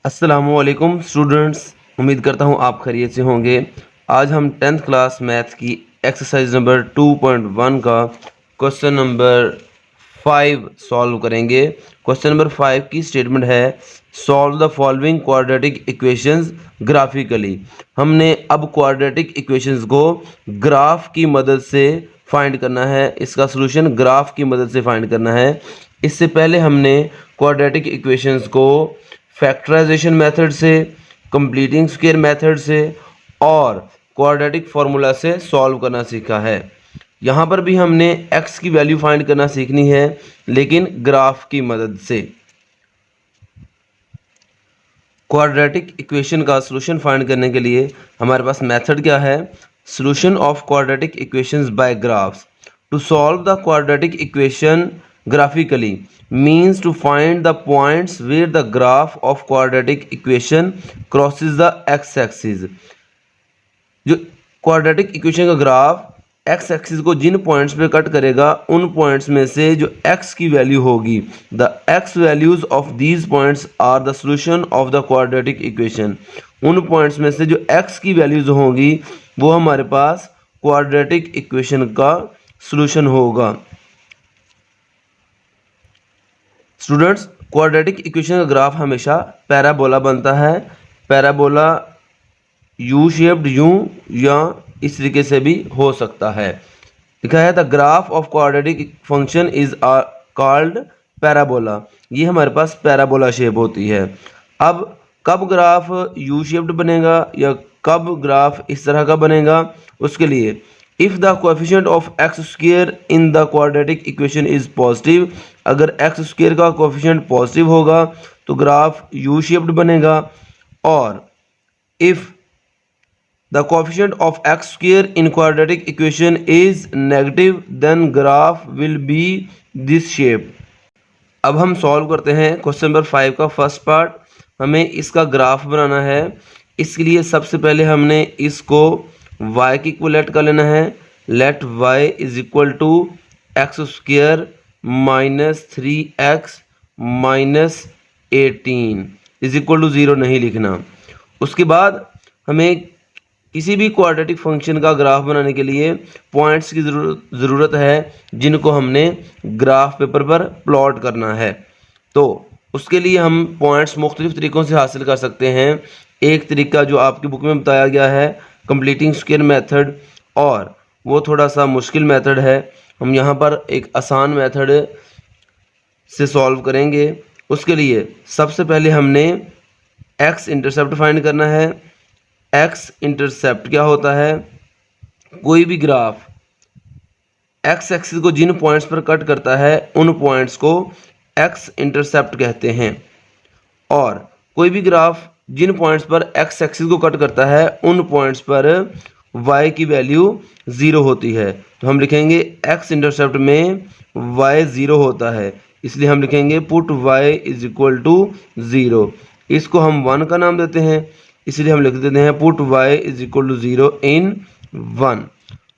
अस्सलामुअलैकुम स्टूडेंट्स, उम्मीद करता हूँ आप खैरियत से होंगे। आज हम 10th क्लास मैथ की एक्सरसाइज नंबर 2.1 का क्वेश्चन नंबर 5 सॉल्व करेंगे। क्वेश्चन नंबर 5 की स्टेटमेंट है, solve the following quadratic equations graphically. हमने अब क्वाड्रेटिक इक्वेशंस को ग्राफ की मदद से फाइंड करना है, इसका सोल्यूशन ग्राफ की मदद से फाइंड करना है। इससे पहले हमने क्वाड्रेटिक इक्वेशंस को फैक्टराइजेशन मेथड से, कंप्लीटिंग स्क्वायर मेथड से और क्वाड्रेटिक फार्मूला से सॉल्व करना सीखा है। यहाँ पर भी हमने x की वैल्यू फाइंड करना सीखनी है, लेकिन ग्राफ की मदद से। क्वाड्रेटिक इक्वेशन का सॉल्यूशन फाइंड करने के लिए हमारे पास मेथड क्या है, solution of quadratic equations by graphs. To solve the quadratic equation graphically means to find the points where the graph of quadratic equation crosses the x-axis। जो quadratic equation का graph x axis को जिन points पे cut करेगा, उन points में से जो x की वैल्यू होगी, the x values of these points are the solution of the quadratic equation. उन पॉइंट्स में से जो एक्स की वैल्यूज होंगी वो हमारे पास क्वाड्रेटिक इक्वेशन का सॉल्यूशन होगा। स्टूडेंट्स, क्वाड्रेटिक इक्वेशन का ग्राफ हमेशा पैराबोला बनता है। पैराबोला यू शेप्ड यूं या इस तरीके से भी हो सकता है। लिखा है the graph of quadratic function is called parabola. ये हमारे पास पैराबोला शेप होती है। अब कब ग्राफ यू शेप्ड बनेगा या कब ग्राफ इस तरह का बनेगा, उसके लिए if the coefficient of x square in the quadratic equation is positive, अगर एक्स स्क्वायर का कोएफिशिएंट पॉजिटिव होगा तो ग्राफ यू शेप्ड बनेगा। और if the coefficient of x square in quadratic equation is negative then graph will be this shape. अब हम solve करते हैं क्वेश्चन नंबर 5 का फर्स्ट पार्ट। हमें इसका ग्राफ बनाना है। इसके लिए सबसे पहले हमने इसको y की इक्वलेट कर लेना है। Let y is equal to x square minus 3x minus 18 is equal to 0 नहीं लिखना। उसके बाद हमें किसी भी क्वाड्रेटिक फंक्शन का ग्राफ बनाने के लिए पॉइंट्स की ज़रूरत है, जिनको हमने ग्राफ पेपर पर प्लॉट करना है। तो उसके लिए हम पॉइंट्स मुख्तलिफ तरीक़ों से हासिल कर सकते हैं। एक तरीका जो आपकी बुक में बताया गया है कंप्लीटिंग स्क्वायर मेथड, और वो थोड़ा सा मुश्किल मेथड है। हम यहाँ पर एक आसान मेथड से सॉल्व करेंगे। उसके लिए सबसे पहले हमने एक्स इंटरसेप्ट फाइंड करना है। एक्स इंटरसेप्ट क्या होता है, कोई भी ग्राफ एक्स एक्सिस को जिन पॉइंट्स पर कट करता है उन पॉइंट्स को एक्स इंटरसेप्ट कहते हैं। और कोई भी ग्राफ जिन पॉइंट्स पर एक्स एक्सिस को कट करता है उन पॉइंट्स पर y की वैल्यू 0 होती है। तो हम लिखेंगे एक्स इंटरसेप्ट में y 0 होता है, इसलिए हम लिखेंगे put y is equal to 0। इसको हम 1 का नाम देते हैं, इसलिए हम लिख देते हैं put y is equal to 0 in 1।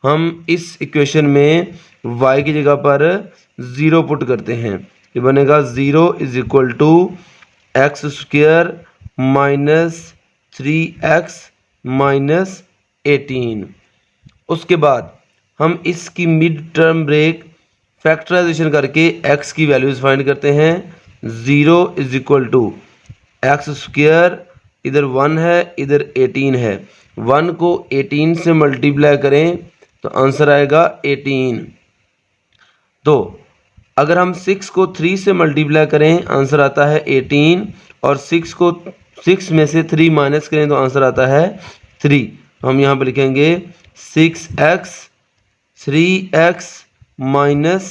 हम इस इक्वेशन में y की जगह पर 0 पुट करते हैं। ये बनेगा 0 is equal to x square minus 3x minus 18। उसके बाद हम इसकी मिड टर्म ब्रेक फैक्टराइजेशन करके x की वैल्यूज फाइंड करते हैं। 0 is equal to x square, इधर 1 है इधर 18 है, 1 को 18 से मल्टीप्लाई करें तो आंसर आएगा 18। तो अगर हम 6 को 3 से मल्टीप्लाई करें आंसर आता है 18, और 6 में से 3 माइनस करें तो आंसर आता है 3। तो हम यहाँ पर लिखेंगे 6x 3x माइनस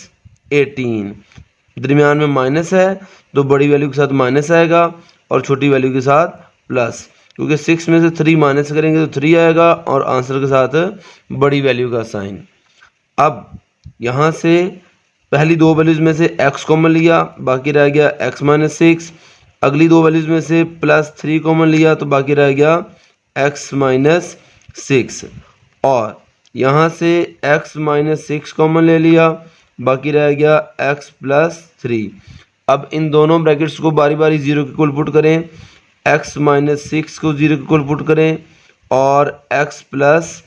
18। दरमियान में माइनस है तो बड़ी वैल्यू के साथ माइनस आएगा और छोटी वैल्यू के साथ प्लस, क्योंकि 6 में से 3 माइनस करेंगे तो 3 आएगा और आंसर के साथ बड़ी वैल्यू का साइन। अब यहाँ से पहली दो वैल्यूज़ में से x कॉमन लिया, बाकी रह गया x माइनस 6। अगली दो वैल्यूज़ में से प्लस 3 कॉमन लिया तो बाकी रह गया x माइनस 6। और यहाँ से x माइनस 6 कॉमन ले लिया, बाकी रह गया x प्लस 3। अब इन दोनों ब्रैकेट्स को बारी बारी 0 के इक्वल पुट करें। x माइनस 6 को 0 के इक्वल पुट करें और x प्लस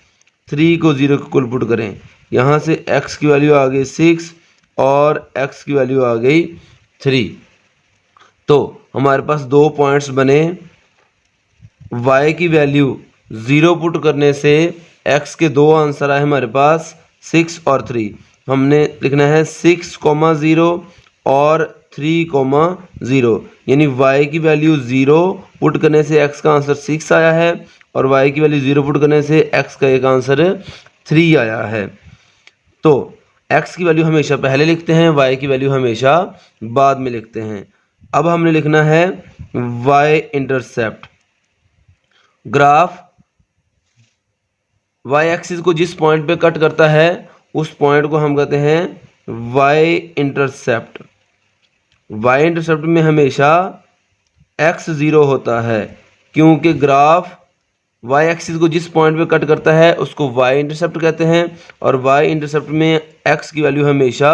3 को 0 के इक्वल पुट करें। यहाँ से x की वैल्यू आ गई 6 और x की वैल्यू आ गई 3। तो हमारे पास दो पॉइंट्स बने। y की वैल्यू 0 पुट करने से x के दो आंसर आए हमारे पास 6 और 3। हमने लिखना है 6,0 और 3,0, यानी y की वैल्यू 0 पुट करने से x का आंसर 6 आया है और y की वैल्यू 0 पुट करने से x का एक आंसर 3 आया है। तो x की वैल्यू हमेशा पहले लिखते हैं, y की वैल्यू हमेशा बाद में लिखते हैं। अब हमने लिखना है y intercept. Graph y axis को जिस पॉइंट पे कट करता है उस पॉइंट को हम कहते हैं y इंटरसेप्ट। y इंटरसेप्ट में हमेशा x 0 होता है, क्योंकि ग्राफ y एक्सिस को जिस पॉइंट पे कट करता है उसको y इंटरसेप्ट कहते हैं और y इंटरसेप्ट में x की वैल्यू हमेशा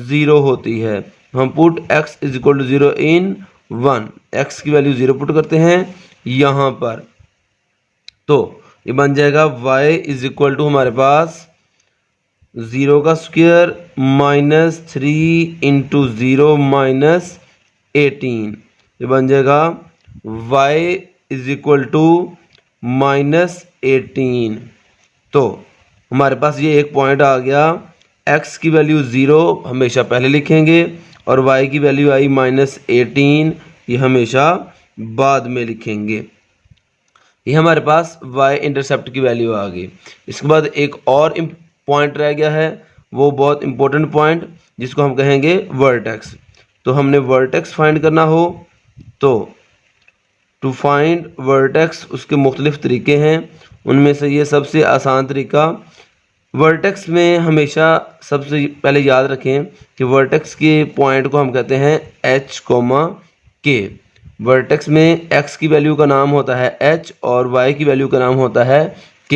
0 होती है। हम put x is equal to 0 in 1, x की वैल्यू 0 पुट करते हैं यहाँ पर। तो ये बन जाएगा y इज इक्वल टू हमारे पास 0 का स्क्वायर माइनस 3 इंटू 0 माइनस 18। ये बन जाएगा y is equal to minus 18। तो हमारे पास ये एक पॉइंट आ गया। x की वैल्यू 0 हमेशा पहले लिखेंगे और y की वैल्यू आई माइनस 18, ये हमेशा बाद में लिखेंगे। ये हमारे पास y इंटरसेप्ट की वैल्यू आ गई। इसके बाद एक और पॉइंट रह गया है, वो बहुत इंपॉर्टेंट पॉइंट जिसको हम कहेंगे वर्टेक्स। तो हमने वर्टेक्स फाइंड करना हो तो टू फाइंड वर्टेक्स उसके मुख्तलिफ तरीके हैं। उनमें से ये सबसे आसान तरीका, वर्टेक्स में हमेशा सबसे पहले याद रखें कि वर्टेक्स के पॉइंट को हम कहते हैं h, k। वर्टेक्स में x की वैल्यू का नाम होता है h और y की वैल्यू का नाम होता है k।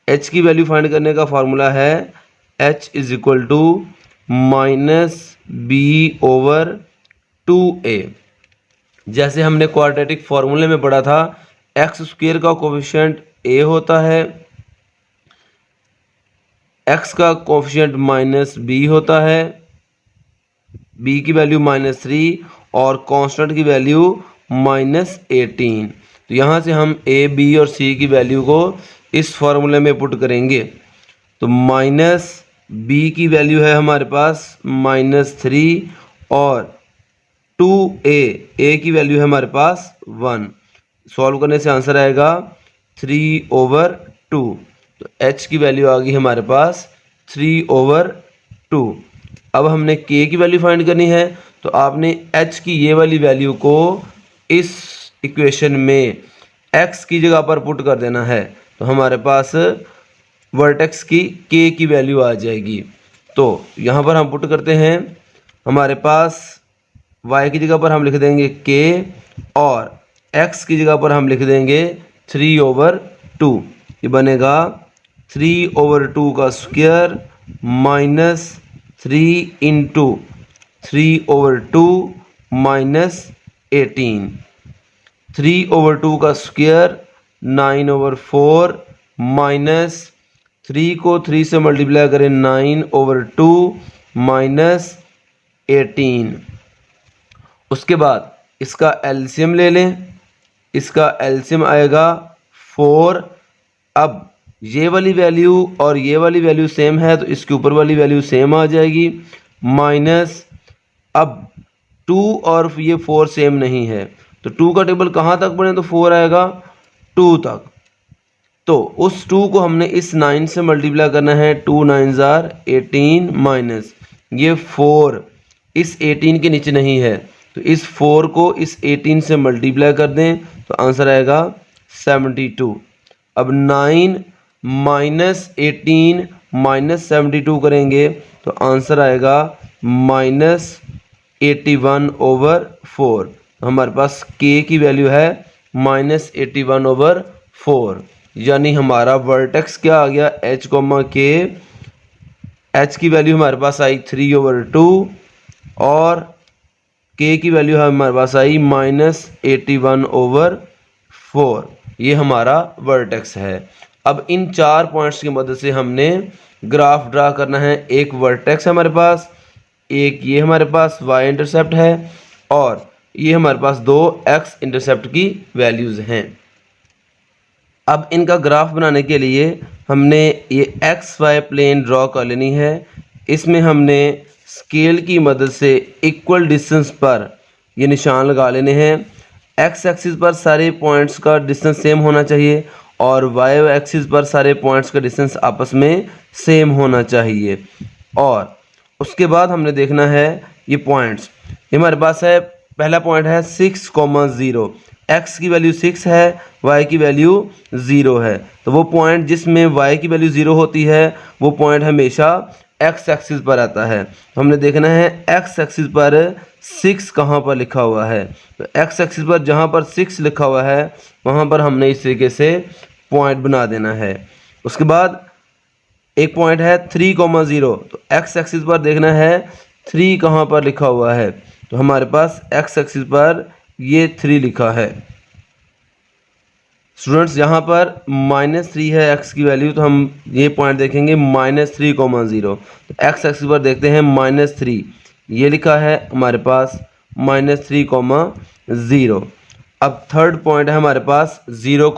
h की वैल्यू फाइंड करने का फार्मूला है h is equal to minus b over 2a। जैसे हमने क्वाड्रेटिक फार्मूले में पढ़ा था, एक्स स्क्वायर का कोफिशिएंट a होता है, x का कोफिशिएंट माइनस b होता है, b की वैल्यू माइनस 3 और कांस्टेंट की वैल्यू माइनस 18। तो यहाँ से हम a, b और c की वैल्यू को इस फार्मूले में पुट करेंगे। तो माइनस b की वैल्यू है हमारे पास माइनस 3 और 2a की वैल्यू है हमारे पास 1। सॉल्व करने से आंसर आएगा 3/2। तो h की वैल्यू आ गई हमारे पास 3/2। अब हमने k की वैल्यू फाइंड करनी है, तो आपने h की ये वाली वैल्यू को इस इक्वेशन में x की जगह पर पुट कर देना है। तो हमारे पास वर्टेक्स की k की वैल्यू आ जाएगी। तो यहाँ पर हम पुट करते हैं, हमारे पास y की जगह पर हम लिख देंगे k और x की जगह पर हम लिख देंगे 3/2। ये बनेगा 3/2 का स्क्वायर माइनस 3 इंटू 3/2 माइनस 18। 3/2 का स्क्वायर 9/4 माइनस 3 को 3 से मल्टीप्लाई करें 9/2 माइनस 18। उसके बाद इसका एलसीएम ले लें, इसका एलसीएम आएगा 4। अब ये वाली वैल्यू और ये वाली वैल्यू सेम है तो इसके ऊपर वाली वैल्यू सेम आ जाएगी, माइनस अब 2 और ये 4 सेम नहीं है तो 2 का टेबल कहाँ तक बढ़े तो 4 आएगा 2 तक। तो उस 2 को हमने इस 9 से मल्टीप्लाई करना है, 2 9 आर 18 माइनस ये 4 इस 18 के नीचे नहीं है तो इस 4 को इस 18 से मल्टीप्लाई कर दें तो आंसर आएगा 72। अब 9 माइनस 18 माइनस 72 करेंगे तो आंसर आएगा माइनस 81/4। हमारे पास k की वैल्यू है माइनस 81/4, यानी हमारा वर्टेक्स क्या आ गया h, k। h की वैल्यू हमारे पास आई 3/2 और के की वैल्यू हमारे पास आई -81/4। ये हमारा वर्टेक्स है। अब इन 4 पॉइंट्स की मदद से हमने ग्राफ ड्रा करना है। एक वर्टेक्स है हमारे पास, एक ये हमारे पास वाई इंटरसेप्ट है और ये हमारे पास 2 एक्स इंटरसेप्ट की वैल्यूज़ हैं। अब इनका ग्राफ बनाने के लिए हमने ये एक्स वाई प्लेन ड्रॉ कर लेनी है। इसमें हमने स्केल की मदद से इक्वल डिस्टेंस पर ये निशान लगा लेने हैं। एक्स एक्सिस पर सारे पॉइंट्स का डिस्टेंस सेम होना चाहिए और वाई एक्सिस पर सारे पॉइंट्स का डिस्टेंस आपस में सेम होना चाहिए। और उसके बाद हमने देखना है ये पॉइंट्स। ये हमारे पास है, पहला पॉइंट है 6,0। एक्स की वैल्यू 6 है, वाई की वैल्यू 0 है। तो वो पॉइंट जिसमें वाई की वैल्यू 0 होती है वो पॉइंट हमेशा एक्स एक्सिस पर आता है। तो हमने देखना है एक्स एक्सिस पर 6 कहाँ पर लिखा हुआ है। तो एक्स एक्सिस पर जहाँ पर 6 लिखा हुआ है वहाँ पर हमने इस तरीके से पॉइंट बना देना है। उसके बाद एक पॉइंट है 3,0। तो एक्स एक्सिस पर देखना है 3 कहाँ पर लिखा हुआ है। तो हमारे पास एक्स एक्सिस पर ये 3 लिखा है। स्टूडेंट्स यहाँ पर -3 है एक्स की वैल्यू, तो हम ये पॉइंट देखेंगे -3,0। तो एक्स एक्सिस पर देखते हैं -3, ये लिखा है हमारे पास -3,0। अब थर्ड पॉइंट है हमारे पास 0,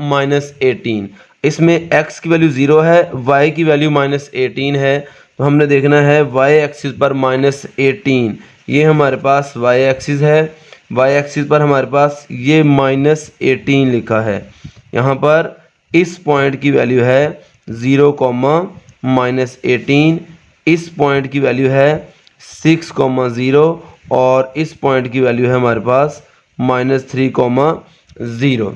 -18। इसमें x की वैल्यू 0 है, y की वैल्यू -18 है। तो हमने देखना है y एक्सिस पर -18, ये हमारे पास y एक्सिस है। y एक्सिस पर हमारे पास ये -18 लिखा है। यहाँ पर इस पॉइंट की वैल्यू है 0, -18। इस पॉइंट की वैल्यू है 6,0 और इस पॉइंट की वैल्यू है हमारे पास -3,0।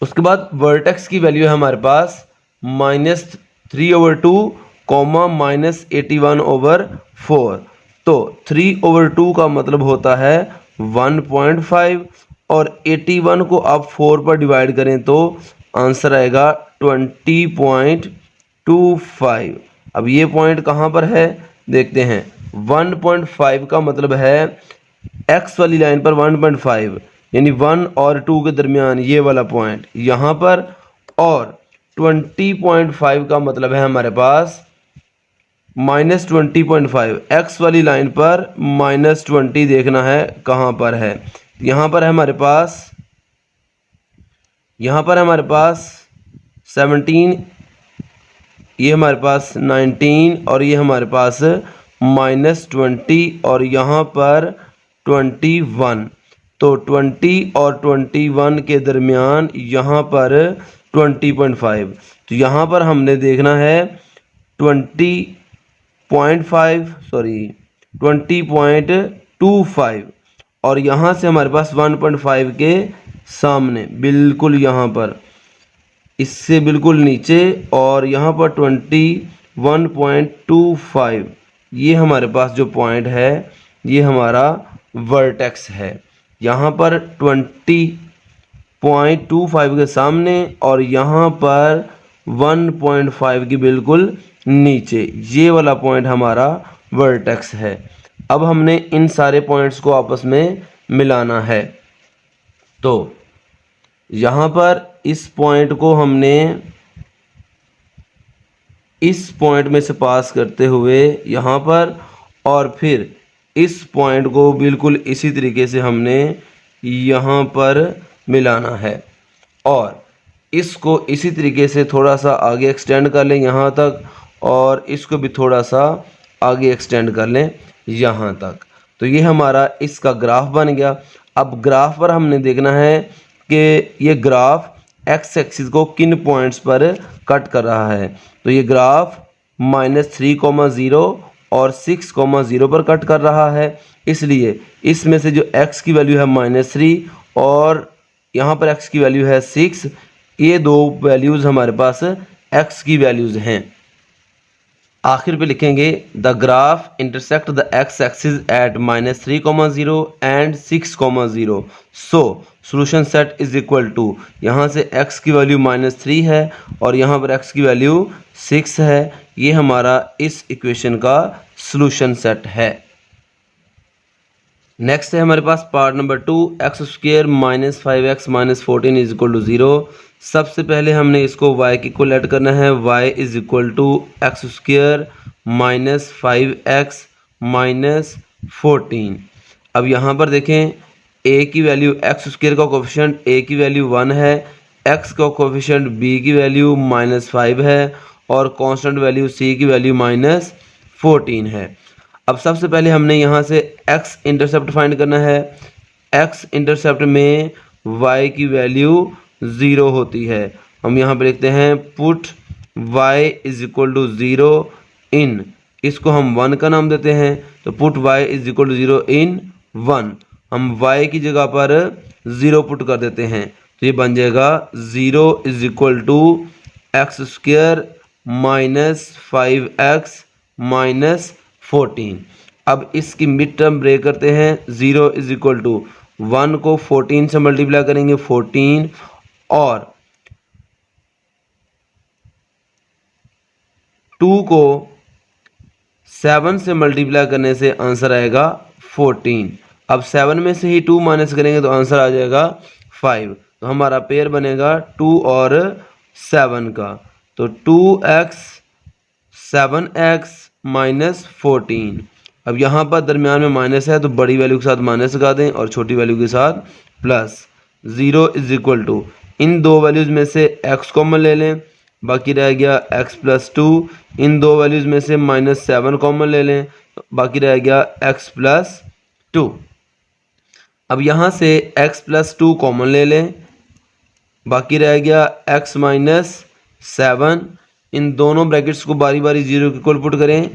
उसके बाद वर्टेक्स की वैल्यू है हमारे पास -3/2, -81/4। तो 3/2 का मतलब होता है 1.5 और 81 को आप 4 पर डिवाइड करें तो आंसर आएगा 20.25। अब ये पॉइंट कहाँ पर है देखते हैं। 1.5 का मतलब है x वाली लाइन पर 1.5 यानी 1 और 2 के दरमियान ये वाला पॉइंट यहाँ पर, और 20.5 का मतलब है हमारे पास -20.5 x वाली लाइन पर -20 देखना है कहाँ पर है। यहाँ पर है हमारे पास, यहाँ पर है हमारे पास 17, ये हमारे पास 19 और ये हमारे पास -20 और यहाँ पर 21। तो 20 और 21 के दरमियान यहाँ पर 20.5। तो यहाँ पर हमने देखना है 20.25 और यहाँ से हमारे पास 1.5 के सामने बिल्कुल यहाँ पर, इससे बिल्कुल नीचे, और यहाँ पर 21.25 ये हमारे पास जो पॉइंट है ये हमारा वर्टेक्स है। यहाँ पर 20.25 के सामने और यहाँ पर 1.5 की बिल्कुल नीचे, ये वाला पॉइंट हमारा वर्टेक्स है। अब हमने इन सारे पॉइंट्स को आपस में मिलाना है। तो यहाँ पर इस पॉइंट को हमने इस पॉइंट में से पास करते हुए यहाँ पर, और फिर इस पॉइंट को बिल्कुल इसी तरीके से हमने यहाँ पर मिलाना है और इसको इसी तरीके से थोड़ा सा आगे एक्सटेंड कर लें यहाँ तक, और इसको भी थोड़ा सा आगे एक्सटेंड कर लें यहाँ तक। तो ये हमारा इसका ग्राफ बन गया। अब ग्राफ पर हमने देखना है कि ये ग्राफ एक्स एक्सिस को किन पॉइंट्स पर कट कर रहा है। तो ये ग्राफ -3,0 और 6,0 पर कट कर रहा है, इसलिए इसमें से जो x की वैल्यू है -3 और यहाँ पर x की वैल्यू है 6, ये दो वैल्यूज़ हमारे पास x की वैल्यूज़ हैं। आखिर पे लिखेंगे the graph intersect the x axis at -3,0 and 6,0। So solution set is equal to, यहाँ से x की वैल्यू -3 है और यहाँ पर x की वैल्यू 6 है। ये हमारा इस इक्वेशन का सोल्यूशन सेट है। नेक्स्ट है हमारे पास part number 2, x square minus 5x minus 14 is equal to 0। सबसे पहले हमने इसको y की इक्वल ऐड करना है, y is equal to x square minus 5x minus 14। अब यहाँ पर देखें a की वैल्यू एक्स स्क्र का कोफिशिएंट a की वैल्यू 1 है, x का कोफिशिएंट b की वैल्यू -5 है और कांस्टेंट वैल्यू c की वैल्यू -14 है। अब सबसे पहले हमने यहाँ से x इंटरसेप्ट फाइंड करना है। x इंटरसेप्ट में y की वैल्यू 0 होती है। हम यहाँ पे लिखते हैं put y is equal to 0 in, इसको हम 1 का नाम देते हैं, तो put y is equal to 0 in 1। हम y की जगह पर 0 पुट कर देते हैं, तो ये बन जाएगा 0 is equal to x square minus 5x minus 14। अब इसकी मिड टर्म ब्रेक करते हैं। 0 इज इक्वल टू 1 को 14 से मल्टीप्लाई करेंगे 14 और 2 को 7 से मल्टीप्लाई करने से आंसर आएगा 14। अब 7 में से ही 2 माइनस करेंगे तो आंसर आ जाएगा 5। तो हमारा पेयर बनेगा 2 और 7 का, तो 2x 7x माइनस 14। अब यहाँ पर दरमियान में माइनस है तो बड़ी वैल्यू के साथ माइनस लगा दें और छोटी वैल्यू के साथ प्लस। 0 इज इक्वल टू, इन दो वैल्यूज़ में से x कॉमन ले लें, बाकी रह गया x प्लस 2। इन दो वैल्यूज़ में से -7 कॉमन ले लें, बाकी रह गया x प्लस 2। अब यहाँ से x प्लस 2 कॉमन ले लें, बाकी रह गया x माइनस 7। इन दोनों ब्रैकेट्स को बारी बारी 0 के इक्वल पुट करें,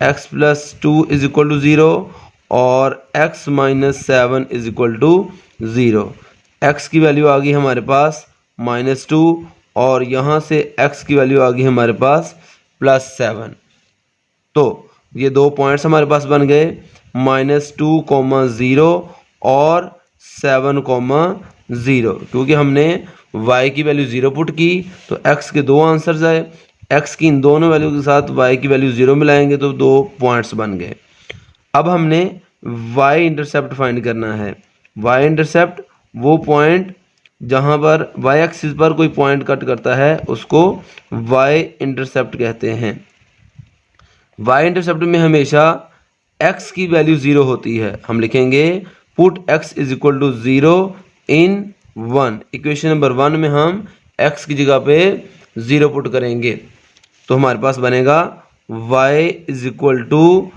x plus 2 is equal to 0 और x minus 7 is equal to 0। x की वैल्यू आ गई हमारे पास -2 और यहाँ से x की वैल्यू आ गई हमारे पास +7। तो ये दो पॉइंट्स हमारे पास बन गए, -2, 0 और 7, 0, क्योंकि हमने y की वैल्यू 0 पुट की तो x के दो आंसर्स आए। x की इन दोनों वैल्यू के साथ y की वैल्यू 0 मिलाएंगे तो दो पॉइंट्स बन गए। अब हमने y इंटरसेप्ट फाइंड करना है। y इंटरसेप्ट वो पॉइंट जहां पर y एक्सिस पर कोई पॉइंट कट करता है उसको y इंटरसेप्ट कहते हैं। y इंटरसेप्ट में हमेशा x की वैल्यू 0 होती है। हम लिखेंगे put x is equal to 0 in 1। Equation number 1 में हम x की जगह पे 0 पुट करेंगे तो हमारे पास बनेगा y is equal to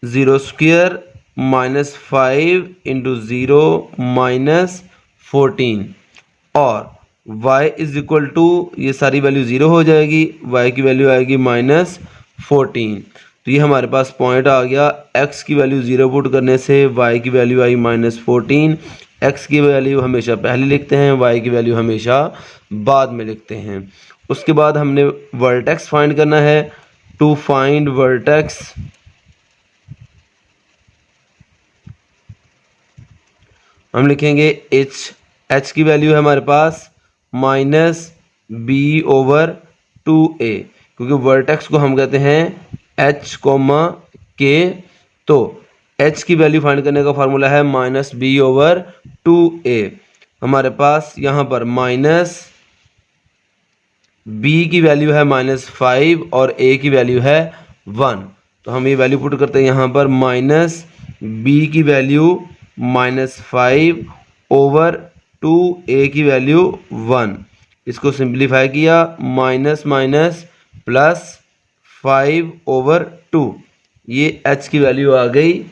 0 square minus 5 into 0 minus 14 और y इज इक्वल टू, ये सारी वैल्यू 0 हो जाएगी, y की वैल्यू आएगी -14। तो ये हमारे पास पॉइंट आ गया। x की वैल्यू 0 पुट करने से y की वैल्यू आई -14। x की वैल्यू हमेशा पहले लिखते हैं, y की वैल्यू हमेशा बाद में लिखते हैं। उसके बाद हमने वर्टेक्स फाइंड करना है। टू फाइंड वर्टेक्स, हम लिखेंगे h की वैल्यू है हमारे पास -b/2a, क्योंकि वर्टेक्स को हम कहते हैं h, k। तो h की वैल्यू फाइंड करने का फार्मूला है -b/2a। हमारे पास यहाँ पर b की वैल्यू है -5 और a की वैल्यू है 1। तो हम ये वैल्यू पुट करते हैं यहाँ पर, -b की वैल्यू -5/2, a की वैल्यू 1। इसको सिंप्लीफाई किया, माइनस माइनस प्लस 5/2, ये h की वैल्यू आ गई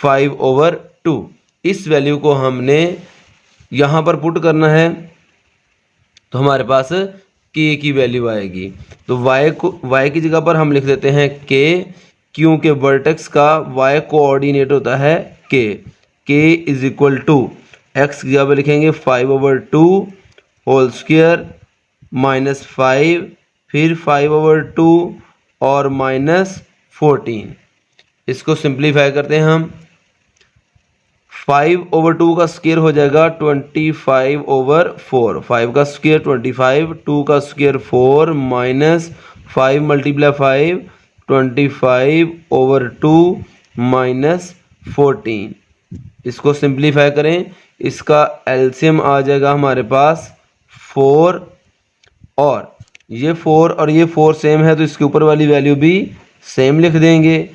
5/2। इस वैल्यू को हमने यहाँ पर पुट करना है तो हमारे पास k की वैल्यू आएगी। तो y की जगह पर हम लिख देते हैं k, क्योंकि वर्टेक्स का y कोऑर्डिनेट होता है k। k is equal to x की जगह पर लिखेंगे 5/2 होल स्क्वायर -5, फिर 5/2 और -14। इसको सिंप्लीफाई करते हैं हम, 5/2 का स्क्वायर हो जाएगा 25/4, 5 का स्क्वायर 25, 2 का स्क्वायर 4, -5 × 5 25/2 -14। इसको सिंप्लीफाई करें, इसका एलसीएम आ जाएगा हमारे पास 4 और ये 4 और ये 4 सेम है तो इसके ऊपर वाली वैल्यू भी सेम लिख देंगे।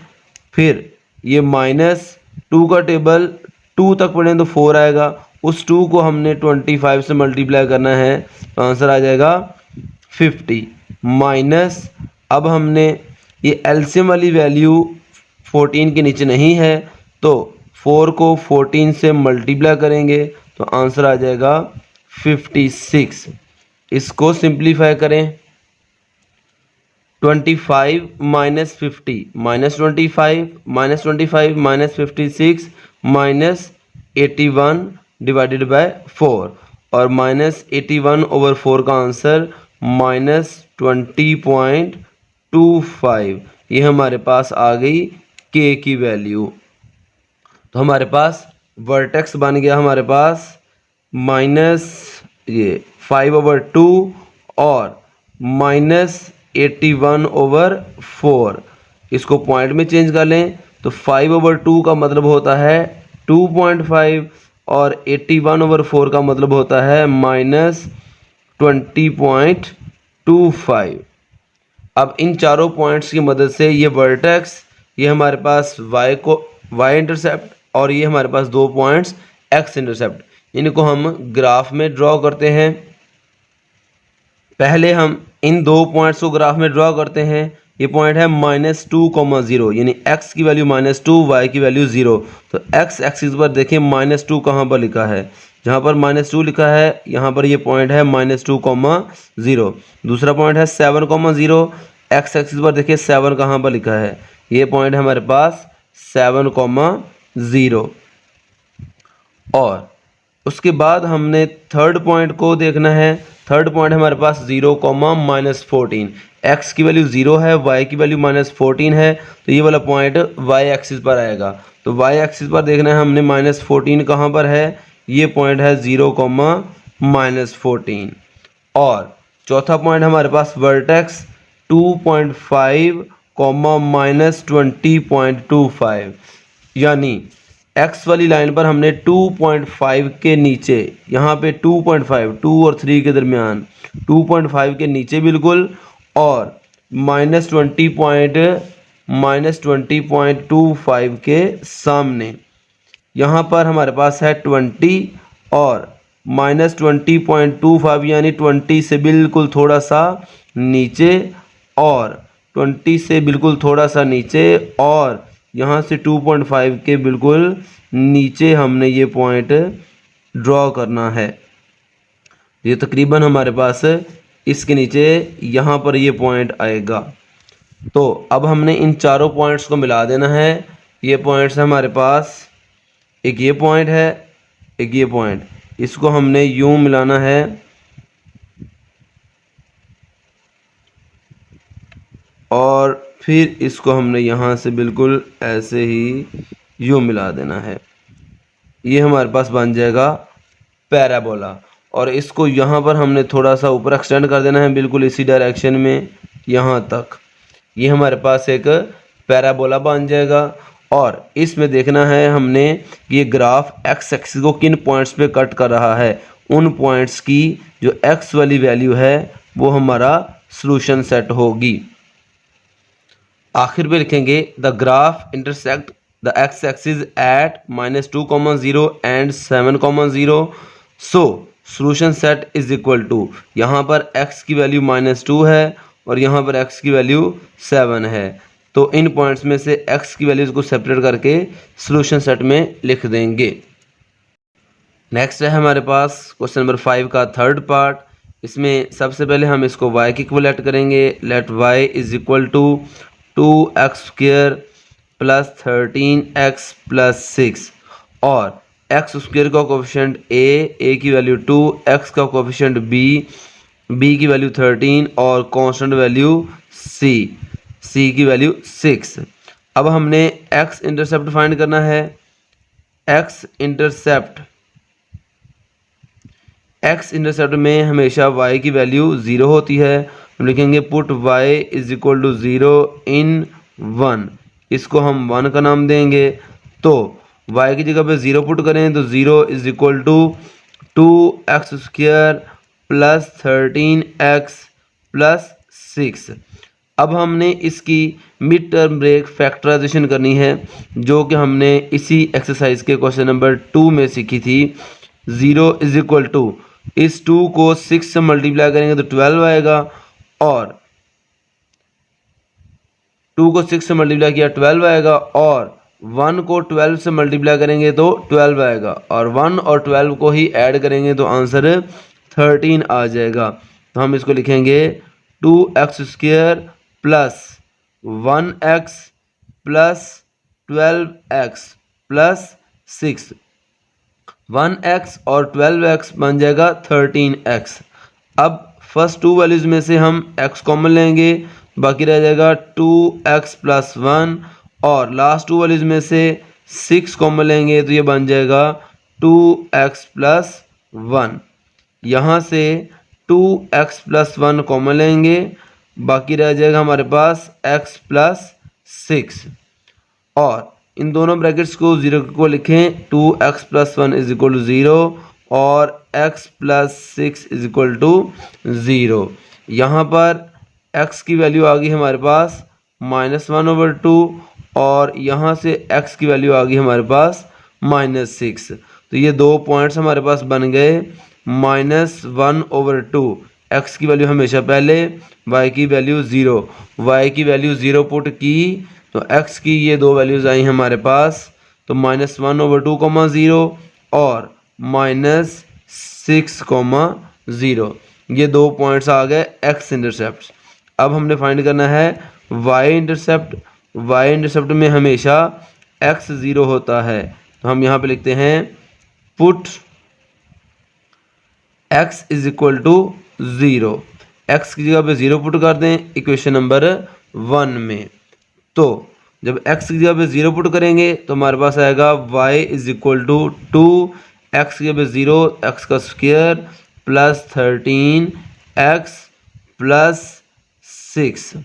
फिर ये -2 का टेबल 2 तक पढ़ें तो 4 आएगा, उस 2 को हमने 25 से मल्टीप्लाई करना है तो आंसर आ जाएगा 50 माइनस, अब हमने ये एलसीएम वाली वैल्यू 14 के नीचे नहीं है तो 4 को 14 से मल्टीप्लाई करेंगे तो आंसर आ जाएगा 56। इसको सिंप्लीफाई करें, 25 माइनस 50 -25 -25 -56 -81 डिवाइडेड बाय 4 और -81/4 का आंसर -20.25। ये हमारे पास आ गई k की वैल्यू। तो हमारे पास वर्टेक्स बन गया हमारे पास -5/2 और -81/4। इसको पॉइंट में चेंज कर लें तो 5/2 का मतलब होता है 2.5 और 81/4 का मतलब होता है -20.25। अब इन चारों पॉइंट्स की मदद से ये वर्टेक्स, ये हमारे पास y इंटरसेप्ट और ये हमारे पास 2 पॉइंट्स x इंटरसेप्ट, इनको हम ग्राफ में ड्रॉ करते हैं। पहले हम इन 2 पॉइंट्स को ग्राफ में ड्रॉ करते हैं। ये पॉइंट है -2, यानी x की वैल्यू -2, y की वैल्यू 0। तो x एक्सिस पर देखें -2 कहाँ पर लिखा है, जहाँ पर -2 लिखा है यहाँ पर ये पॉइंट है -2, 0। दूसरा पॉइंट है 7, 0। x एक्सिस पर देखिए 7 कहाँ पर लिखा है, ये पॉइंट है हमारे पास 7, 0। और उसके बाद हमने थर्ड पॉइंट को देखना है। थर्ड पॉइंट हमारे पास 0, -14। x की वैल्यू 0 है, y की वैल्यू -14 है, तो ये वाला पॉइंट y एक्सिस पर आएगा। तो y एक्सिस पर देखना है हमने -14 कहाँ पर है, ये पॉइंट है 0, -14। और चौथा पॉइंट हमारे पास वर्टेक्स 2.5, -20.25, यानी x वाली लाइन पर हमने 2.5 के नीचे, यहाँ पे 2.5, 2 और 3 के दरमियान 2.5 के नीचे बिल्कुल, और -20.25 के सामने, यहाँ पर हमारे पास है 20 और -20.25 यानी 20 से बिल्कुल थोड़ा सा नीचे और 20 से बिल्कुल थोड़ा सा नीचे और यहाँ से 2.5 के बिल्कुल नीचे हमने ये पॉइंट ड्रॉ करना है। ये तकरीबन हमारे पास इसके नीचे यहाँ पर ये पॉइंट आएगा। तो अब हमने इन चारों पॉइंट्स को मिला देना है। ये पॉइंट्स हमारे पास, एक ये पॉइंट है, एक ये पॉइंट, इसको हमने यूं मिलाना है और फिर इसको हमने यहाँ से बिल्कुल ऐसे ही यूं मिला देना है। ये हमारे पास बन जाएगा पैराबोला, और इसको यहाँ पर हमने थोड़ा सा ऊपर एक्सटेंड कर देना है बिल्कुल इसी डायरेक्शन में यहाँ तक। ये हमारे पास एक पैराबोला बन जाएगा। और इसमें देखना है हमने कि ये ग्राफ एक्स एक्सिस को किन पॉइंट्स पे कट कर रहा है, उन पॉइंट्स की जो एक्स वाली वैल्यू है वो हमारा सॉल्यूशन सेट होगी। आखिर में लिखेंगे the graph intersect the x axis at -2, 0 and 7, 0। So solution set is equal to, यहाँ पर x की वैल्यू -2 है और यहाँ पर x की वैल्यू 7 है। तो इन पॉइंट्स में से x की वैल्यूज को सेपरेट करके सॉल्यूशन सेट में लिख देंगे। नेक्स्ट है हमारे पास क्वेश्चन नंबर 5 का थर्ड पार्ट। इसमें सबसे पहले हम इसको y की इक्वलेट करेंगे। Let y is equal to 2x² + 13x + 6 और x² का कोफिशिएंट a की वैल्यू 2, x का कोफिशिएंट b की वैल्यू 13 और कांस्टेंट वैल्यू c की वैल्यू 6। अब हमने x इंटरसेप्ट फाइंड करना है। x इंटरसेप्ट में हमेशा y की वैल्यू 0 होती है। हम लिखेंगे put y is equal to 0 in 1, इसको हम 1 का नाम देंगे। तो y की जगह पे 0 पुट करें तो 0 is equal to 2x² plus 13x plus 6। अब हमने इसकी मिड टर्म ब्रेक फैक्टराइजेशन करनी है, जो कि हमने इसी एक्सरसाइज के क्वेश्चन नंबर 2 में सीखी थी। 0 इज इक्वल टू, इस 2 को 6 से मल्टीप्लाई करेंगे तो 12 आएगा, और 2 को 6 से मल्टीप्लाई किया 12 आएगा, और 1 को 12 से मल्टीप्लाई करेंगे तो 12 आएगा, और 1 और 12 को ही ऐड करेंगे तो आंसर 13 आ जाएगा। तो हम इसको लिखेंगे 2x² plus 1x plus 12x plus 6। 1x और 12x बन जाएगा 13x। अब फर्स्ट 2 वैल्यूज़ में से हम x कॉमन लेंगे, बाकी रह जाएगा 2x प्लस 1, और लास्ट 2 वैल्यूज़ में से 6 कॉमन लेंगे तो ये बन जाएगा 2x प्लस 1। यहाँ से 2x प्लस 1 कॉमन लेंगे, बाकी रह जाएगा हमारे पास x प्लस 6, और इन दोनों ब्रैकेट्स को 0 को लिखें। 2x plus 1 is equal to 0 और x plus 6 is equal to 0। यहाँ पर x की वैल्यू आ गई हमारे पास -1/2, और यहाँ से x की वैल्यू आ गई हमारे पास -6। तो ये दो पॉइंट्स हमारे पास बन गए। -1/2, x की वैल्यू हमेशा पहले, y की वैल्यू 0। y की वैल्यू 0 पुट की तो x की ये दो वैल्यूज़ आई हमारे पास, तो -1/2, 0 और -6, 0। ये दो पॉइंट्स आ गए x इंटरसेप्ट। अब हमने फाइंड करना है y इंटरसेप्ट। y इंटरसेप्ट में हमेशा x 0 होता है, तो हम यहाँ पे लिखते हैं put x is equal to 0। x की जगह पे 0 पुट कर दें इक्वेशन नंबर 1 में। तो जब x की जगह पे 0 पुट करेंगे तो हमारे पास आएगा y is equal to 2, x की जगह पे 0, x का स्क्वायर प्लस 13x प्लस 6।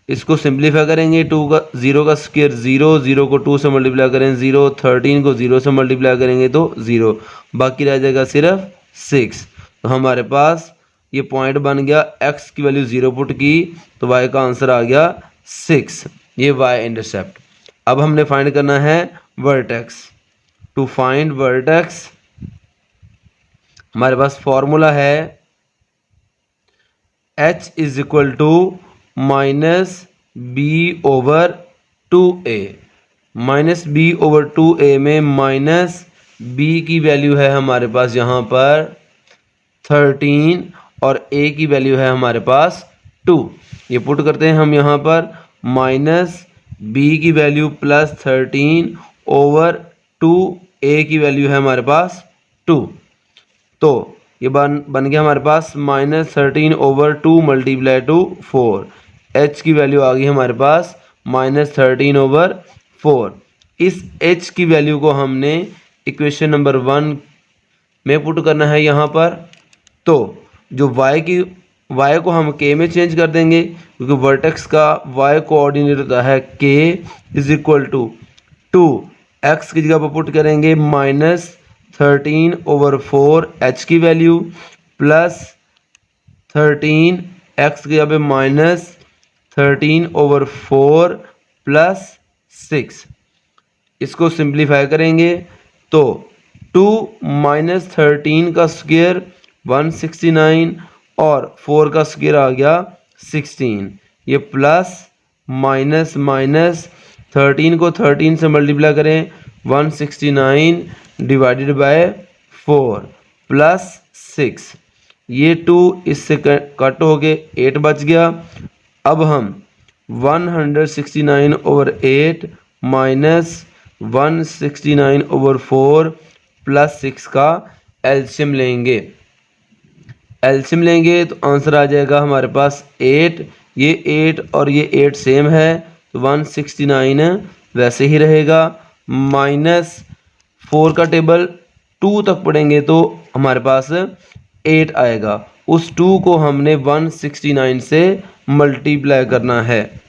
इसको सिंप्लीफाई करेंगे, 0 का स्क्वायर 0, 0 को 2 से मल्टीप्लाई करें 0, 13 को 0 से मल्टीप्लाई करेंगे तो 0, बाकी रह जाएगा सिर्फ 6। तो हमारे पास ये पॉइंट बन गया। x की वैल्यू 0 पुट की तो y का आंसर आ गया 6। ये y इंटरसेप्ट। अब हमने फाइंड करना है वर्टेक्स। टू फाइंड वर्टेक्स हमारे पास फॉर्मूला है h is equal to -b/2a। -b/2a में -b की वैल्यू है हमारे पास यहाँ पर 13 और a की वैल्यू है हमारे पास 2। ये पुट करते हैं हम यहाँ पर, -b की वैल्यू प्लस 13/2, a की वैल्यू है हमारे पास 2। तो ये बन गया हमारे पास -13/2 मल्टीप्लाई टू 4। h की वैल्यू आ गई हमारे पास -13/4। इस h की वैल्यू को हमने इक्वेशन नंबर 1 में पुट करना है यहाँ पर। तो जो y को हम k में चेंज कर देंगे, क्योंकि वर्टेक्स का y कोऑर्डिनेट होता है k is equal to 2। x की जगह पर पुट करेंगे -13/4 h की वैल्यू प्लस 13, x की जगह पे -13/4 प्लस 6। इसको सिंप्लीफाई करेंगे तो 2 - 13 का स्क्वायर 169 और 4 का स्क्वायर आ गया 16। ये प्लस माइनस 13 को 13 से मल्टीप्लाई करें 169 डिवाइडेड बाय 4 प्लस 6। ये 2 इससे कट हो गए 8 बच गया। अब हम 169/8 माइनस 169/4 प्लस 6 का एलसीएम लेंगे। एलसीएम लेंगे तो आंसर आ जाएगा हमारे पास 8। ये 8 और ये 8 सेम है तो 169 वैसे ही रहेगा। -4 का टेबल 2 तक पढ़ेंगे तो हमारे पास 8 आएगा। उस 2 को हमने 169 से मल्टीप्लाई करना है।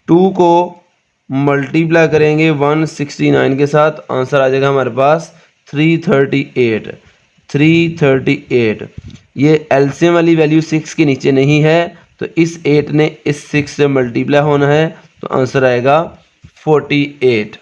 2 को मल्टीप्लाई करेंगे 169 के साथ, आंसर आ जाएगा हमारे पास 338। ये एलसीएम वाली वैल्यू 6 के नीचे नहीं है, तो इस 8 ने इस 6 से मल्टीप्लाई होना है, तो आंसर आएगा 48।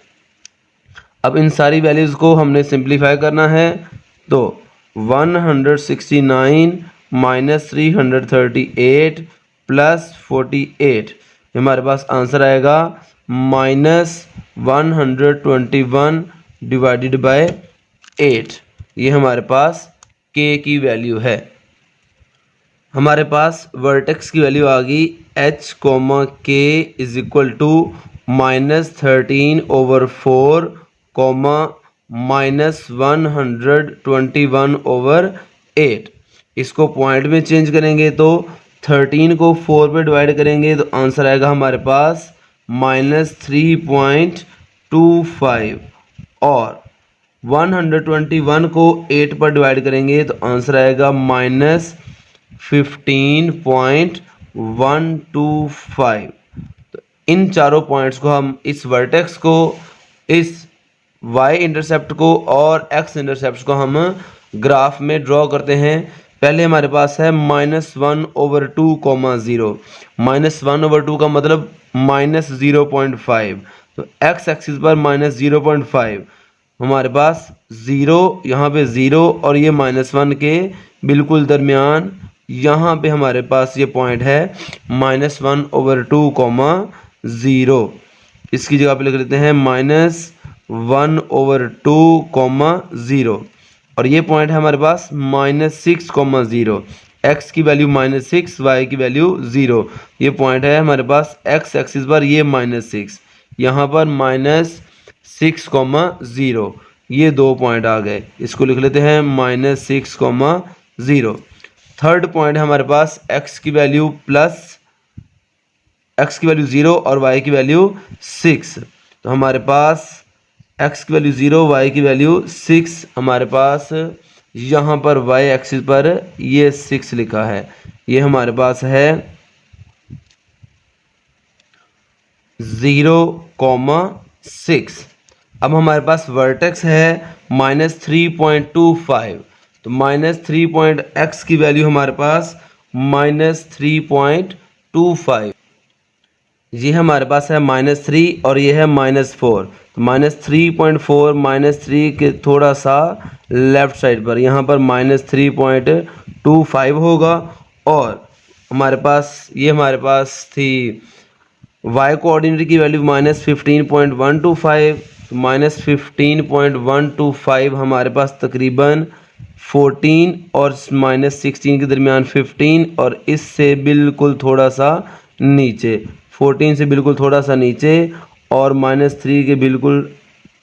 अब इन सारी वैल्यूज़ को हमने सिंप्लीफाई करना है, तो 169 माइनस 338 प्लस 48, हमारे पास आंसर आएगा -121 डिवाइडेड बाय 8। ये हमारे पास k की वैल्यू है। हमारे पास वर्टेक्स की वैल्यू आ गई h, k is equal to -13/4, -121/8। इसको पॉइंट में चेंज करेंगे तो 13 को 4 पे डिवाइड करेंगे तो आंसर आएगा हमारे पास -3.25, और 121 को 8 पर डिवाइड करेंगे तो आंसर आएगा -15.125। तो इन चारों पॉइंट्स को हम इस वर्टेक्स को, इस y इंटरसेप्ट को और x इंटरसेप्ट को हम ग्राफ में ड्रॉ करते हैं। पहले हमारे पास है -1/2, 0। -1/2 का मतलब -0.5, तो x एक्सिस पर -0.5, हमारे पास 0, यहाँ पे 0 और ये -1 के बिल्कुल दरमियान यहाँ पे हमारे पास ये पॉइंट है -1/2, 0। इसकी जगह पे लिख लेते हैं -1/2, 0, और ये पॉइंट है हमारे पास -6, 0। x की वैल्यू -6, y की वैल्यू 0। ये पॉइंट है हमारे पास x एक्सिस पर, ये -6, यहाँ पर -6, 0। ये दो पॉइंट आ गए, इसको लिख लेते हैं -6, 0। थर्ड पॉइंट है हमारे पास x की वैल्यू 0 और y की वैल्यू 6, तो हमारे पास x की वैल्यू 0, y की वैल्यू 6, हमारे पास यहाँ पर y एक्सिस पर ये 6 लिखा है, ये हमारे पास है 0,6। अब हमारे पास वर्टेक्स है -3.25, तो -3 की वैल्यू हमारे पास -3.25, ये हमारे पास है -3 और ये है -4, तो -3.4 -3 के थोड़ा सा लेफ्ट साइड पर यहाँ पर -3.25 होगा, और हमारे पास थी y कोऑर्डिनेट की वैल्यू -15.125, तो -15.125 हमारे पास तकरीबन 14 और -16 के दरमियान 15, और इससे बिल्कुल थोड़ा सा नीचे, 14 से बिल्कुल थोड़ा सा नीचे और -3 के बिल्कुल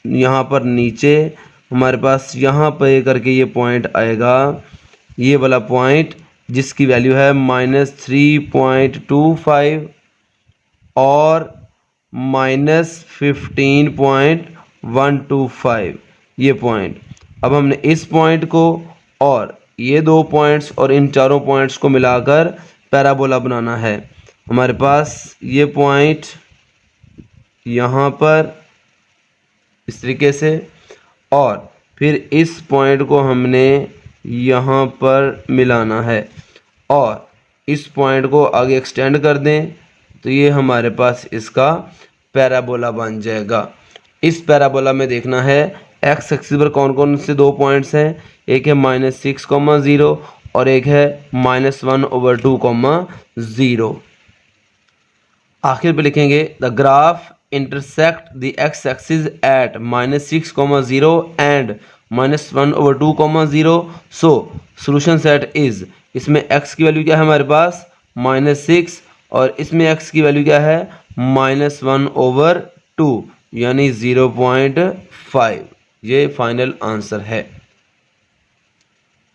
यहाँ पर नीचे हमारे पास यहाँ पे करके ये पॉइंट आएगा, ये वाला पॉइंट जिसकी वैल्यू है -3.25 और -15.125, ये पॉइंट। अब हमने इस पॉइंट को और ये दो पॉइंट्स और इन चारों पॉइंट्स को मिलाकर पैराबोला बनाना है। हमारे पास ये पॉइंट यहाँ पर इस तरीके से, और फिर इस पॉइंट को हमने यहाँ पर मिलाना है, और इस पॉइंट को आगे एक्सटेंड कर दें तो ये हमारे पास इसका पैराबोला बन जाएगा। इस पैराबोला में देखना है x एक्सिस पर कौन कौन से दो पॉइंट्स हैं, एक है -6, 0 और एक है -1/2, 0। आखिर पे लिखेंगे the graph intersect the x axis eight -6, 0 and -1/2, 0, so solution set is, इसमें x की वैल्यू क्या है हमारे पास -6 और इसमें x की वैल्यू क्या है -1/2 यानी 0.5, ये फाइनल आंसर है।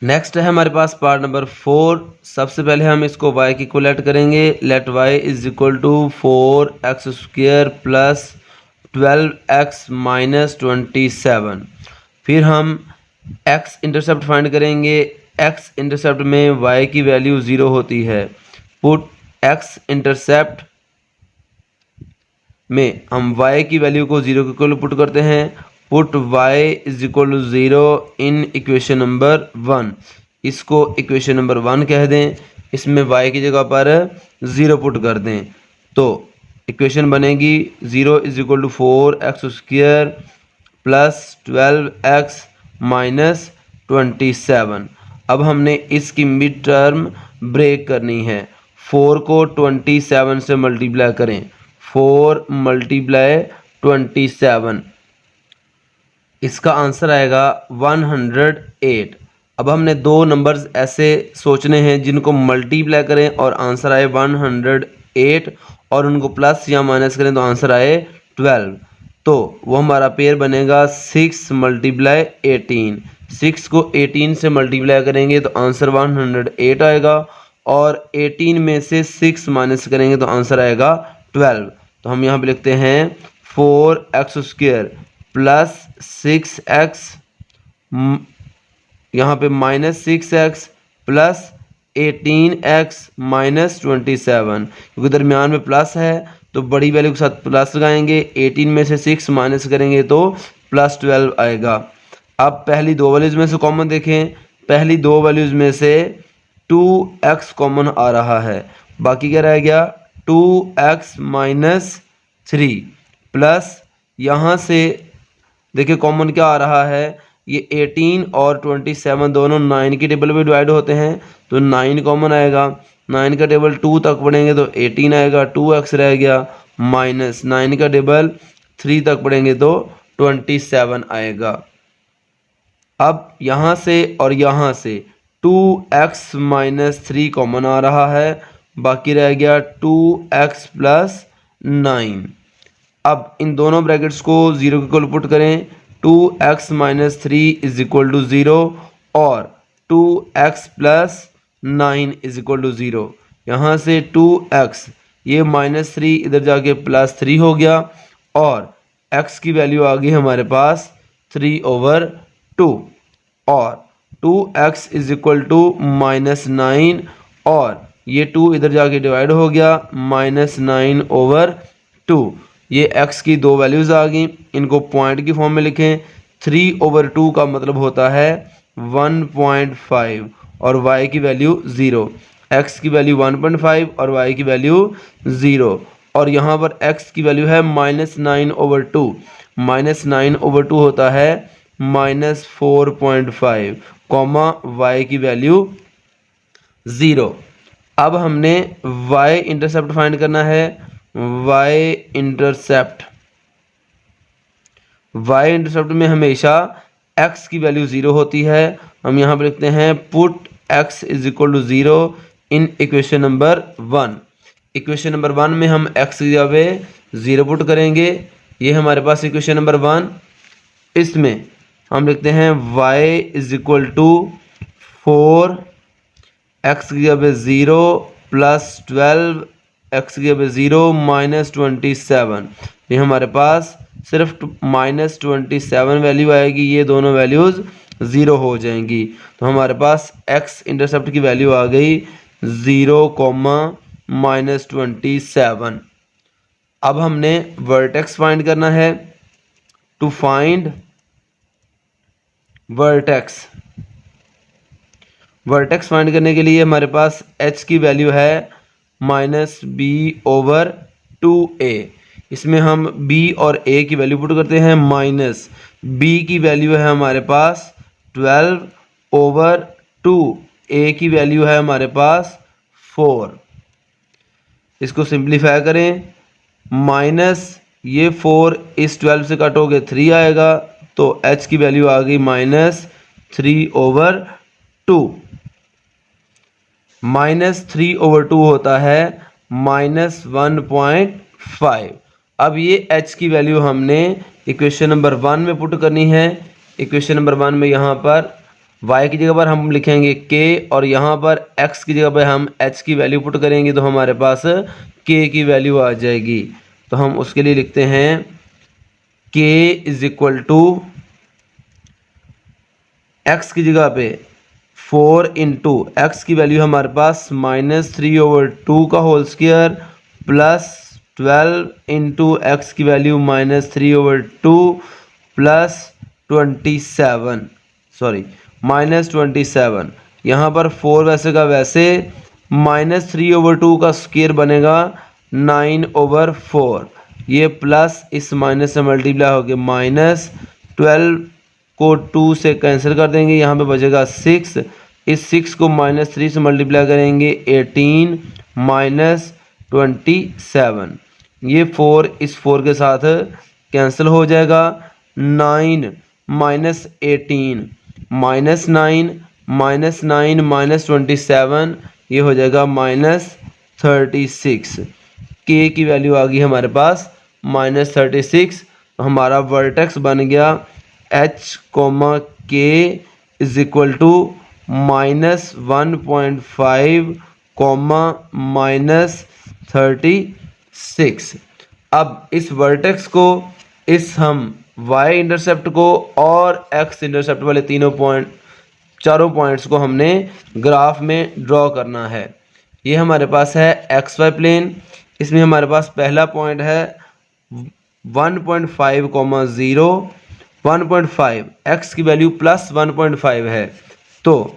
नेक्स्ट है हमारे पास पार्ट नंबर 4। सबसे पहले हम इसको y की इक्वलेट करेंगे, let y is equal to 4x² plus 12x minus 27। फिर हम x इंटरसेप्ट फाइंड करेंगे, x इंटरसेप्ट में y की वैल्यू 0 होती है, पुट x इंटरसेप्ट में हम y की वैल्यू को 0 के इक्वल पुट करते हैं। Put y is equal to 0 in equation number 1। इसको इक्वेशन नंबर 1 कह दें। इसमें y की जगह पर 0 पुट कर दें तो इक्वेशन बनेगी 0 is equal to 4x² plus 12x minus 27। अब हमने इसकी मिड टर्म ब्रेक करनी है। 4 को 27 से मल्टीप्लाई करें। 4 मल्टीप्लाई 27, इसका आंसर आएगा 108। अब हमने दो नंबर्स ऐसे सोचने हैं जिनको मल्टीप्लाई करें और आंसर आए 108 और उनको प्लस या माइनस करें तो आंसर आए 12। तो वो हमारा पेयर बनेगा 6 मल्टीप्लाई 18। 6 को 18 से मल्टीप्लाई करेंगे तो आंसर 108 आएगा और 18 में से 6 माइनस करेंगे तो आंसर आएगा 12। तो हम यहाँ पे लिखते हैं 4x² प्लस 6x, यहाँ पे minus 6x plus 18x minus 27। क्योंकि दरमियान में प्लस है तो बड़ी वैल्यू के साथ प्लस लगाएंगे। 18 में से 6 माइनस करेंगे तो प्लस 12 आएगा। अब पहली दो वैल्यूज़ में से कॉमन देखें। पहली दो वैल्यूज़ में से 2x कॉमन आ रहा है, बाकी क्या रह गया 2x माइनस 3 प्लस यहाँ से देखिए कॉमन क्या आ रहा है, ये 18 और 27 दोनों 9 की टेबल में डिवाइड होते हैं तो 9 कॉमन आएगा। 9 का टेबल 2 तक पढ़ेंगे तो 18 आएगा, 2x रह गया, माइनस 9 का टेबल 3 तक पढ़ेंगे तो 27 आएगा। अब यहाँ से और यहाँ से 2x माइनस 3 कॉमन आ रहा है, बाकी रह गया 2x प्लस 9। अब इन दोनों ब्रैकेट्स को 0 के इक्वल पुट करें। 2x minus 3 is equal to 0 और 2x plus 9 is equal to 0। यहाँ से 2x, ये माइनस 3 इधर जाके प्लस 3 हो गया और x की वैल्यू आ गई हमारे पास 3/2 और 2x is equal to minus 9 और ये 2 इधर जाके डिवाइड हो गया, माइनस 9/2। ये x की दो वैल्यूज़ आ गई, इनको पॉइंट की फॉर्म में लिखें। 3/2 का मतलब होता है 1.5 और y की वैल्यू 0। x की वैल्यू 1.5 और y की वैल्यू 0 और यहाँ पर x की वैल्यू है माइनस 9/2। माइनस 9/2 होता है माइनस 4.5 कॉमा y की वैल्यू 0। अब हमने y इंटरसेप्ट फाइंड करना है। y इंटरसेप्ट में हमेशा x की वैल्यू 0 होती है। हम यहाँ पर लिखते हैं put x is equal to 0 in equation number 1। Equation number 1 में हम x की जगह पे 0 पुट करेंगे। ये हमारे पास इक्वेशन नंबर 1। इसमें हम लिखते हैं y is equal to 4, x की जगह पे 0 प्लस 12, x की जगह पे 0 माइनस 27। ये हमारे पास सिर्फ माइनस 27 वैल्यू आएगी, ये दोनों वैल्यूज़ 0 हो जाएंगी। तो हमारे पास x इंटरसेप्ट की वैल्यू आ गई 0, माइनस 27। अब हमने वर्टेक्स फाइंड करना है। टू फाइंड वर्टेक्स फाइंड करने के लिए हमारे पास h की वैल्यू है माइनस b/2a। इसमें हम b और a की वैल्यू पुट करते हैं। माइनस b की वैल्यू है हमारे पास 12/2, a की वैल्यू है हमारे पास 4। इसको सिंप्लीफाई करें। माइनस ये 4 इस 12 से कट हो गए 3 आएगा तो h की वैल्यू आ गई माइनस 3/2। माइनस 3/2 होता है माइनस 1.5। अब ये h की वैल्यू हमने इक्वेशन नंबर 1 में पुट करनी है। इक्वेशन नंबर 1 में यहाँ पर y की जगह पर हम लिखेंगे k और यहाँ पर x की जगह पर हम h की वैल्यू पुट करेंगे तो हमारे पास k की वैल्यू आ जाएगी। तो हम उसके लिए लिखते हैं k is equal to x की जगह पे 4 इंटू एक्स की वैल्यू हमारे पास माइनस 3/2 का whole square plus 12 into x की वैल्यू -3/2 प्लस 27, सॉरी -27। यहाँ पर 4 वैसे का वैसे, -3/2 का स्क्वायर बनेगा 9/4। ये प्लस इस माइनस से मल्टीप्लाई होकर -12 को 2 से कैंसिल कर देंगे, यहाँ पे बचेगा 6। इस 6 को -3 से मल्टीप्लाई करेंगे 18 -27। ये 4 इस 4 के साथ कैंसिल हो जाएगा। 9 -18 -9 -27, ये हो जाएगा -36। के की वैल्यू आ गई हमारे पास -36। तो हमारा वर्टेक्स बन गया h, k is equal to -1.5, -36। अब इस वर्टेक्स को, इस हम y इंटरसेप्ट को और x इंटरसेप्ट वाले चारों पॉइंट्स को हमने ग्राफ में ड्रॉ करना है। ये हमारे पास है xy प्लेन। इसमें हमारे पास पहला पॉइंट है 1.5, 0, 1.5, x की वैल्यू +1.5 है। तो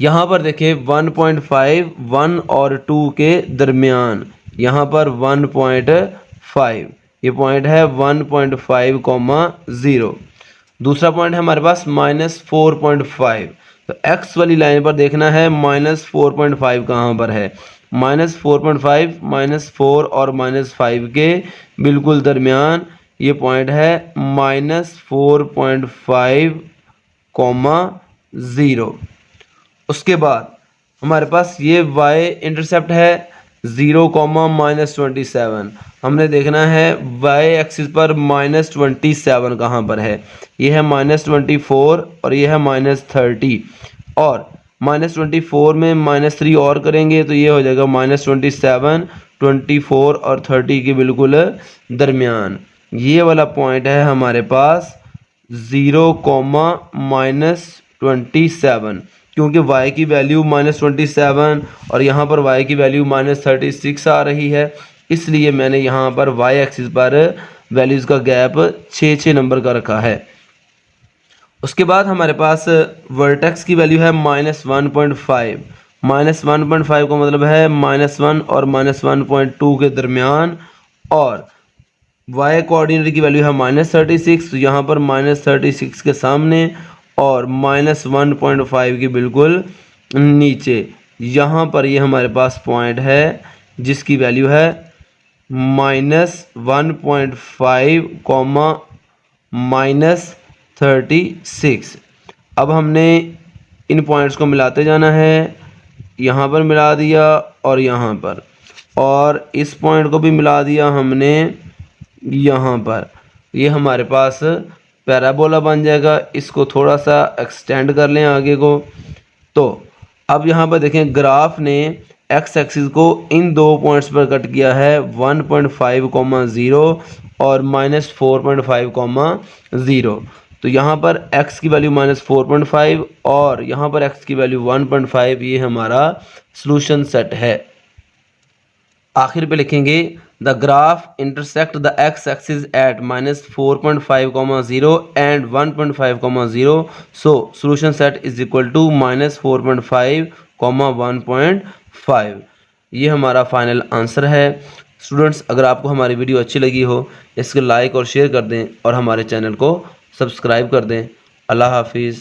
यहाँ पर देखिए 1.5 1 और 2 के दरमियान, यहाँ पर 1.5, ये पॉइंट है 1.5, 0। दूसरा पॉइंट है हमारे पास -4.5। तो x वाली लाइन पर देखना है -4.5 कहाँ पर है। -4.5, -4 और -5 के बिल्कुल दरमियान ये पॉइंट है -4.5, 0। उसके बाद हमारे पास ये y इंटरसेप्ट है 0, -27। हमने देखना है y एक्सिस पर -27 कहाँ पर है। ये है -24 और ये है -30, और -24 में -3 और करेंगे तो ये हो जाएगा -27, 24 और 30 के बिल्कुल दरमियान। ये वाला पॉइंट है हमारे पास 0, -27, क्योंकि y की वैल्यू -27 और यहाँ पर y की वैल्यू -36 आ रही है, इसलिए मैंने यहाँ पर y एक्सिस पर वैल्यूज़ का गैप 6 नंबर का रखा है। उसके बाद हमारे पास वर्टेक्स की वैल्यू है -1.5। -1.5 का मतलब है -1 और -1.2 के दरमियान, और y कोऑर्डिनेट की वैल्यू है -36, तो यहाँ पर -36 के सामने और -1.5 के बिल्कुल नीचे, यहाँ पर ये हमारे पास पॉइंट है जिसकी वैल्यू है -1.5, -36। अब हमने इन पॉइंट्स को मिलाते जाना है, यहाँ पर मिला दिया और यहाँ पर, और इस पॉइंट को भी मिला दिया हमने यहाँ पर। ये हमारे पास पैराबोला बन जाएगा। इसको थोड़ा सा एक्सटेंड कर लें आगे को। तो अब यहाँ पर देखें, ग्राफ ने एक्स एक्सिस को इन दो पॉइंट्स पर कट किया है 1.5, 0 और -4.5, 0। तो यहाँ पर x की वैल्यू -4.5 और यहाँ पर x की वैल्यू 1.5, ये हमारा सॉल्यूशन सेट है। आखिर पे लिखेंगे the graph intersect the x axis at -4.5, 0 and 1.5, 0, so solution set is equal to -4.5, 1.5। ये हमारा फाइनल आंसर है। स्टूडेंट्स, अगर आपको हमारी वीडियो अच्छी लगी हो इसको लाइक और शेयर कर दें और हमारे चैनल को सब्सक्राइब कर दें। अल्लाह हाफिज़।